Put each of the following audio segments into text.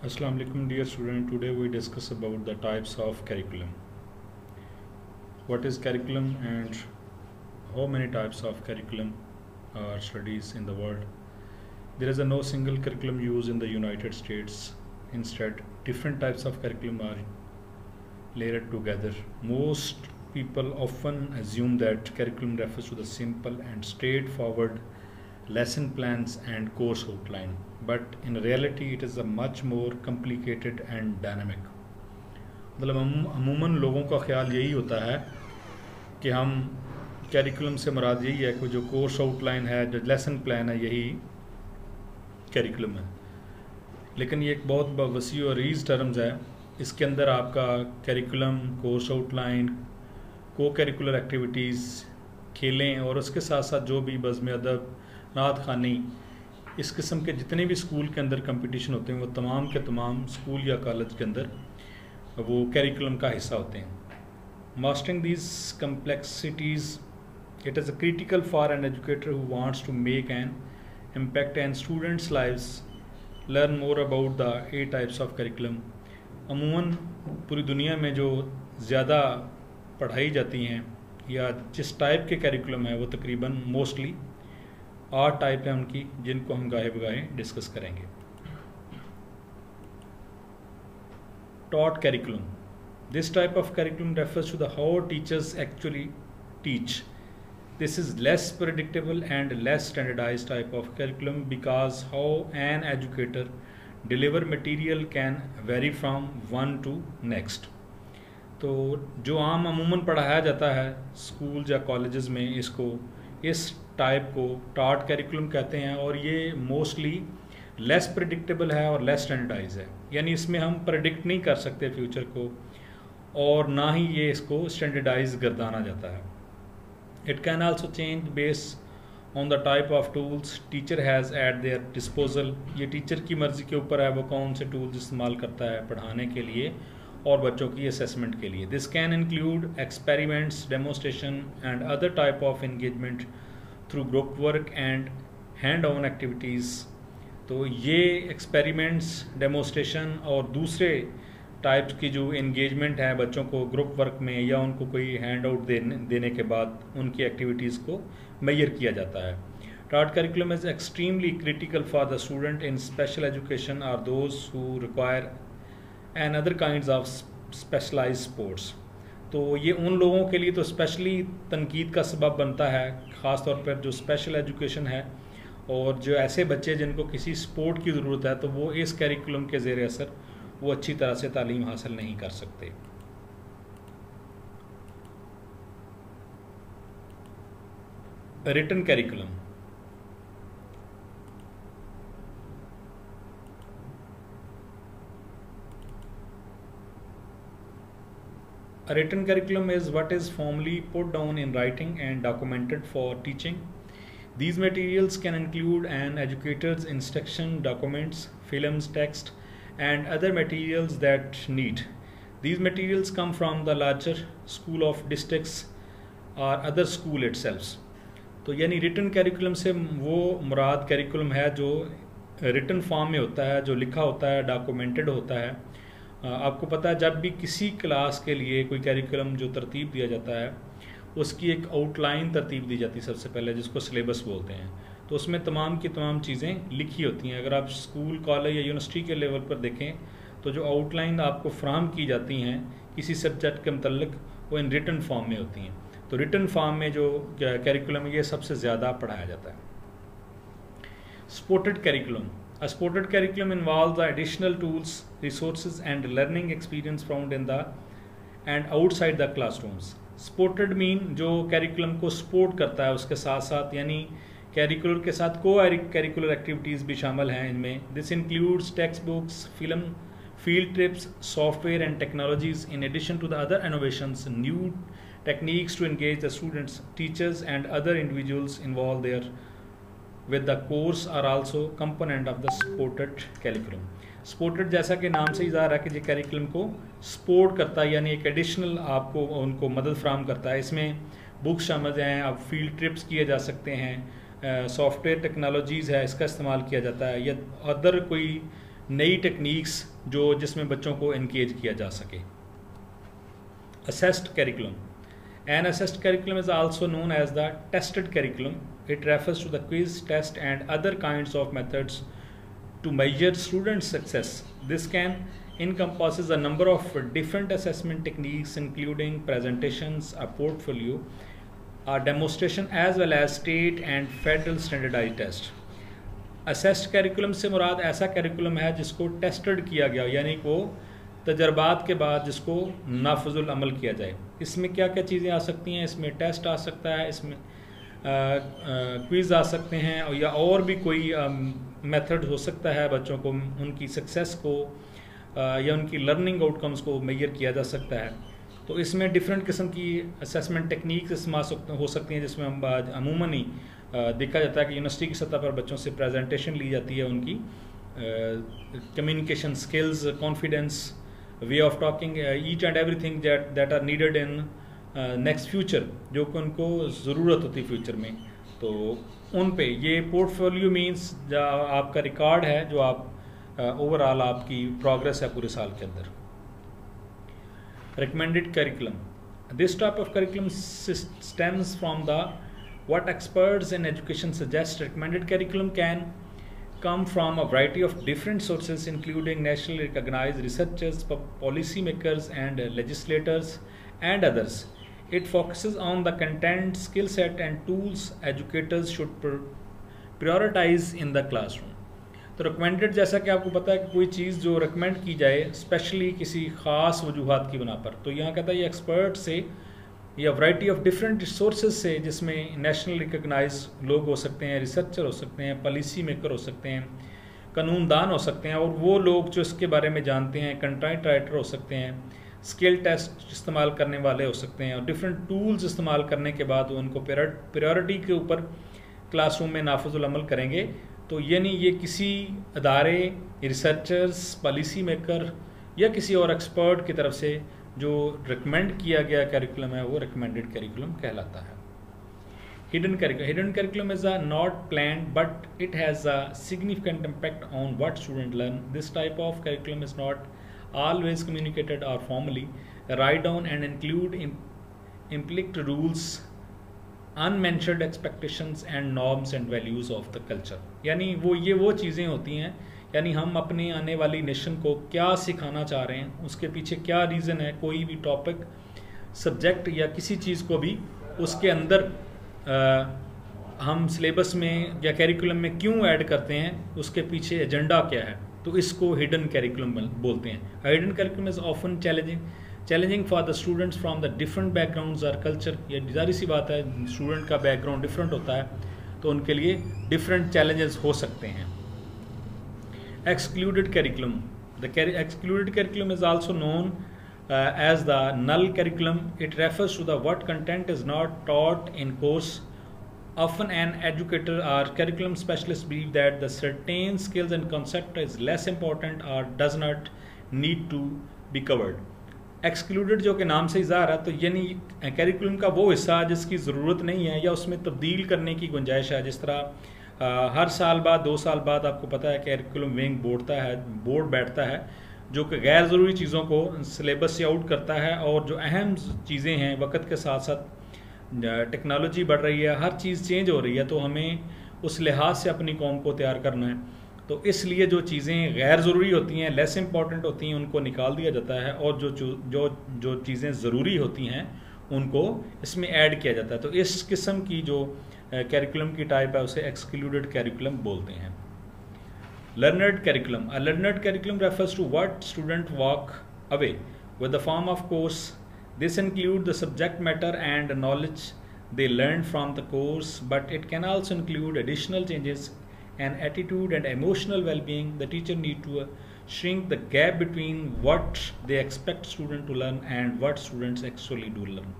Assalamu alaikum dear student. Today we discuss about the types of curriculum. What is curriculum and how many types of curriculum are studies in the world? There is no single curriculum used in the United States. Instead, different types of curriculum are layered together. Most people often assume that curriculum refers to the simple and straightforward lesson plans and course outline, but in reality it is a much more complicated and dynamic. मतलब अमूमन लोगों का ख्याल यही होता है कि हम कैरिकुलम से मुराद यही है कि जो कोर्स आउटलाइन है, जो लेसन प्लान है, यही कैरिकुलम है। लेकिन ये एक बहुत वसी और रीज टर्म्स है। इसके अंदर आपका कैरिकुलम, कोर्स आउटलाइन, को कैरिकुलर एक्टिविटीज़, खेलें और उसके साथ साथ जो भी बज़्म अदब, नात ख़ानी, इस किस्म के जितने भी स्कूल के अंदर कंपटीशन होते हैं वो तमाम के तमाम स्कूल या कॉलेज के अंदर वो कैरिकुलम का हिस्सा होते हैं। Mastering these complexities it is critical for an educator who wants to make an impact and students lives learn more about the 8 types of curriculum. अमूमन पूरी दुनिया में जो ज़्यादा पढ़ाई जाती हैं या जिस टाइप के करिकुलम है वो तकरीबन मोस्टली 8 टाइप हैं उनकी, जिनको हम गाहे बगाहे डिस्कस करेंगे। Taught curriculum. This type of curriculum refers to the how teachers actually teach. This is less predictable and less standardized type of curriculum because how an educator deliver material can vary from one to next. तो जो आम अमूमन पढ़ाया जाता है school या colleges में, इसको इस टाइप को टाट कैरिकुलम कहते हैं और ये मोस्टली लेस प्रेडिक्टेबल है और लेस स्टैंडर्डाइज है। यानी इसमें हम प्रेडिक्ट नहीं कर सकते फ्यूचर को और ना ही ये इसको स्टैंडर्डाइज गर्दाना जाता है। It can also change base on the type of tools teacher has eight there disposal. ये टीचर की मर्ज़ी के ऊपर है वो कौन से टूल्स इस्तेमाल करता है पढ़ाने के लिए और बच्चों की असेसमेंट के लिए। This can include experiments, demonstration and other type of engagement through group work and hand on activities. तो ये एक्सपेरिमेंट्स, डेमोस्ट्रेशन और दूसरे टाइप्स की जो इंगेजमेंट है बच्चों को ग्रुप वर्क में या उनको कोई हैंड आउट देने के बाद उनकी एक्टिविटीज़ को मेजर किया जाता है। That curriculum is extremely critical for the student in special education or those who require and other kinds of specialised supports. तो ये उन लोगों के लिए तो स्पेशली तनकीद का सबब बनता है, ख़ास तौर पर जो स्पेशल एजुकेशन है और जो ऐसे बच्चे जिनको किसी स्पोर्ट की ज़रूरत है तो वो इस कैरिकुलम के ज़ेर असर वो अच्छी तरह से तालीम हासिल नहीं कर सकते। Written curriculum. A written curriculum is what is formally put down in writing and documented for teaching. These materials can include an educator's instruction documents, films, text, and other materials that need. These materials come from the larger school of districts or other school itself. तो यानी written curriculum से वो मुराद curriculum है जो written form में होता है, जो लिखा होता है, डॉक्यूमेंटेड होता है। आपको पता है जब भी किसी क्लास के लिए कोई कैरिकुलम जो तरतीब दिया जाता है उसकी एक आउटलाइन तरतीब दी जाती है सबसे पहले, जिसको सिलेबस बोलते हैं। तो उसमें तमाम की तमाम चीज़ें लिखी होती हैं। अगर आप स्कूल, कॉलेज या यूनिवर्सिटी के लेवल पर देखें तो जो आउटलाइन आपको फ्राहम की जाती हैं किसी सब्जेक्ट के मतलब वो इन रिटन फॉर्म में होती हैं। तो रिटन फॉर्म में जो कैरिकुलम ये सबसे ज़्यादा पढ़ाया जाता है। Supported curriculum. A supported curriculum involves the additional tools, resources and learning experience found in the and outside the classrooms. Supported mean जो curriculum को support करता है उसके साथ साथ, यानी curricular के साथ co-curricular activities भी शामिल हैं इनमें। This includes textbooks, film, field trips, software and technologies in addition to the other innovations, new techniques to engage the students, teachers and other individuals involved there with the course are also component of the supported curriculum. Supported जैसा कि नाम से ही ज़ाहिर है कि ये curriculum को support करता है, यानी एक एडिशनल आपको उनको मदद फराहम करता है। इसमें बुक्स शामिल हैं, आप फील्ड ट्रिप्स किए जा सकते हैं, सॉफ्टवेयर टेक्नोलॉजीज़ है इसका इस्तेमाल किया जाता है, या अदर कोई नई टेक्निक्स जिसमें बच्चों को एनगेज किया जा सके। Assessed curriculum, an assessed curriculum is also known as the tested curriculum. It refers to the quiz, test and other kinds of methods to measure student success. This can encompasses a number of different assessment techniques including presentations, a portfolio, a demonstration as well as state and federal standardized test. Assessed curriculum से मुराद ऐसा curriculum है जिसको tested किया गया, यानी वो तजर्बात के बाद जिसको नाफजुल अमल किया जाए। इसमें क्या क्या चीज़ें आ सकती हैं? इसमें टेस्ट आ सकता है, इसमें क्विज़ आ सकते हैं, या और भी कोई मेथड हो सकता है बच्चों को उनकी सक्सेस को या उनकी लर्निंग आउटकम्स को मेजर किया जा सकता है। तो इसमें डिफरेंट किस्म की असेसमेंट टेक्निक्स इस्तेमाल हो सकती हैं, जिसमें हम अमूमन ही देखा जाता है कि यूनिवर्सिटी की सतह पर बच्चों से प्रेजेंटेशन ली जाती है, उनकी communication skills, confidence, way of talking, each and everything that are needed in next future, जो कि उनको ज़रूरत होती है फ्यूचर में। तो उन पे ये पोर्टफोलियो मीन्स आपका रिकॉर्ड है, जो आप ओवरऑल आपकी प्रोग्रेस है पूरे साल के अंदर। Recommended curriculum, this type of curriculum stems from the what experts in education suggest. Recommended curriculum can come from a variety of different sources including nationally recognized researchers, policy makers and legislators and others. It focuses on the content, skill set and tools educators should prioritize in the classroom. तो recommended, जैसा कि आपको पता है कि कोई चीज़ जो recommend की जाए स्पेशली किसी ख़ास वजूहात की बिना पर, तो यहाँ कहता है ये एक्सपर्ट से या वैरायटी ऑफ डिफरेंट सोर्सेज से, जिसमें नेशनल रिकग्नाइज लोग हो सकते हैं, रिसर्चर हो सकते हैं, पॉलिसी मेकर हो सकते हैं, कानूनदान हो सकते हैं, और वो लोग जो इसके बारे में जानते हैं, कंटेंट राइटर हो सकते हैं, स्किल टेस्ट इस्तेमाल करने वाले हो सकते हैं, और डिफरेंट टूल्स इस्तेमाल करने के बाद वो उनको प्रायोरिटी के ऊपर क्लासरूम में नाफजुल अमल करेंगे। तो यानी ये किसी अदारे, रिसर्चर्स, पॉलिसी मेकर या किसी और एक्सपर्ट की तरफ से जो रिकमेंड किया गया करिकुलम है वो रिकमेंडेड करिकुलम कहलाता है। Hidden curriculum is not planned but it has a significant impact on what student learn. This type of curriculum is not always communicated or formally write down and include implicit rules, unmentioned expectations and norms and values of the culture. यानी वो चीज़ें होती हैं, यानी हम अपने आने वाली नेशन को क्या सिखाना चाह रहे हैं, उसके पीछे क्या रीज़न है, कोई भी टॉपिक, सब्जेक्ट या किसी चीज़ को भी उसके अंदर हम सिलेबस में या कैरिकुलम में क्यों ऐड करते हैं, उसके पीछे एजेंडा क्या है, तो इसको हिडन कैरिकुलम बोलते हैं। Hidden curriculum is often challenging for the students from the different backgrounds और कल्चर। ये जारी सी बात है, स्टूडेंट का बैकग्राउंड डिफरेंट होता है तो उनके लिए डिफरेंट चैलेंजेस हो सकते हैं। Excluded curriculum, the excluded curriculum is also known as the null curriculum. It refers to the what content is not taught in course. Often an educator or curriculum specialist believe that the certain skills and concept is less important or does not need to be covered. Excluded जो कि नाम से इज़ार है, तो यानी curriculum का वो हिस्सा जिसकी ज़रूरत नहीं है या उसमें तब्दील करने की गुंजाइश है। जिस तरह हर साल बाद 2 साल बाद आपको पता है कैरिकुलम विंग बोर्ड बैठता है जो कि गैर ज़रूरी चीज़ों को सिलेबस से आउट करता है, और जो अहम चीज़ें हैं वक्त के साथ साथ टेक्नोलॉजी बढ़ रही है, हर चीज़ चेंज हो रही है, तो हमें उस लिहाज से अपनी कौम को तैयार करना है। तो इसलिए जो चीज़ें गैर ज़रूरी होती हैं, लेस इम्पॉर्टेंट होती हैं, उनको निकाल दिया जाता है, और जो चीज़ें ज़रूरी होती हैं उनको इसमें ऐड किया जाता है। तो इस किस्म की जो कैरिकुलम की टाइप है उसे एक्सक्लूडेड कैरिकुलम बोलते हैं। Learned curriculum. A learned curriculum refers to what students walk away with the form of course. This includes the subject matter and knowledge they learned from the course, but it can also include additional changes and attitude and emotional well-being. The teacher need to shrink the gap between what they expect students to learn and what students actually do learn.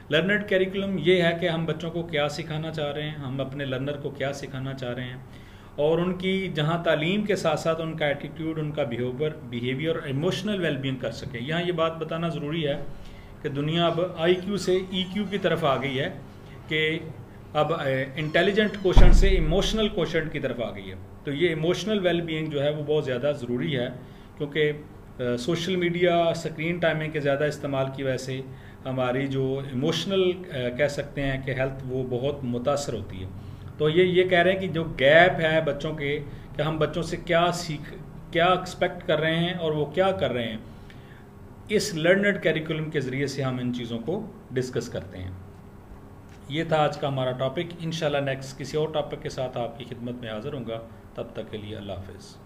Learned curriculum ये है कि हम बच्चों को क्या सिखाना चाह रहे हैं, हम अपने लर्नर को क्या सिखाना चाह रहे हैं, और उनकी जहाँ तालीम के साथ साथ उनका एटीट्यूड, उनका बिहेवियर, इमोशनल वेलबींग कर सके। यहाँ ये बात बताना ज़रूरी है कि दुनिया अब IQ से EQ की तरफ आ गई है कि अब इंटेलिजेंट क्वेश्चन से इमोशनल क्वेश्चन की तरफ आ गई है। तो ये इमोशनल वेलबींग जो है वो बहुत ज़्यादा ज़रूरी है, क्योंकि सोशल मीडिया स्क्रीन टाइमिंग के ज़्यादा इस्तेमाल की वजह से हमारी जो इमोशनल कह सकते हैं कि हेल्थ वो बहुत मुतासर होती है। तो ये कह रहे हैं कि जो गैप है बच्चों के, कि हम बच्चों से क्या एक्सपेक्ट कर रहे हैं और वो क्या कर रहे हैं, इस लर्नड कैरिकुलम के ज़रिए से हम इन चीज़ों को डिस्कस करते हैं। ये था आज का हमारा टॉपिक। इंशाल्लाह नेक्स्ट किसी और टॉपिक के साथ आपकी खिदमत में हाज़िर होऊंगा। तब तक के लिए अल्लाह हाफ़िज़।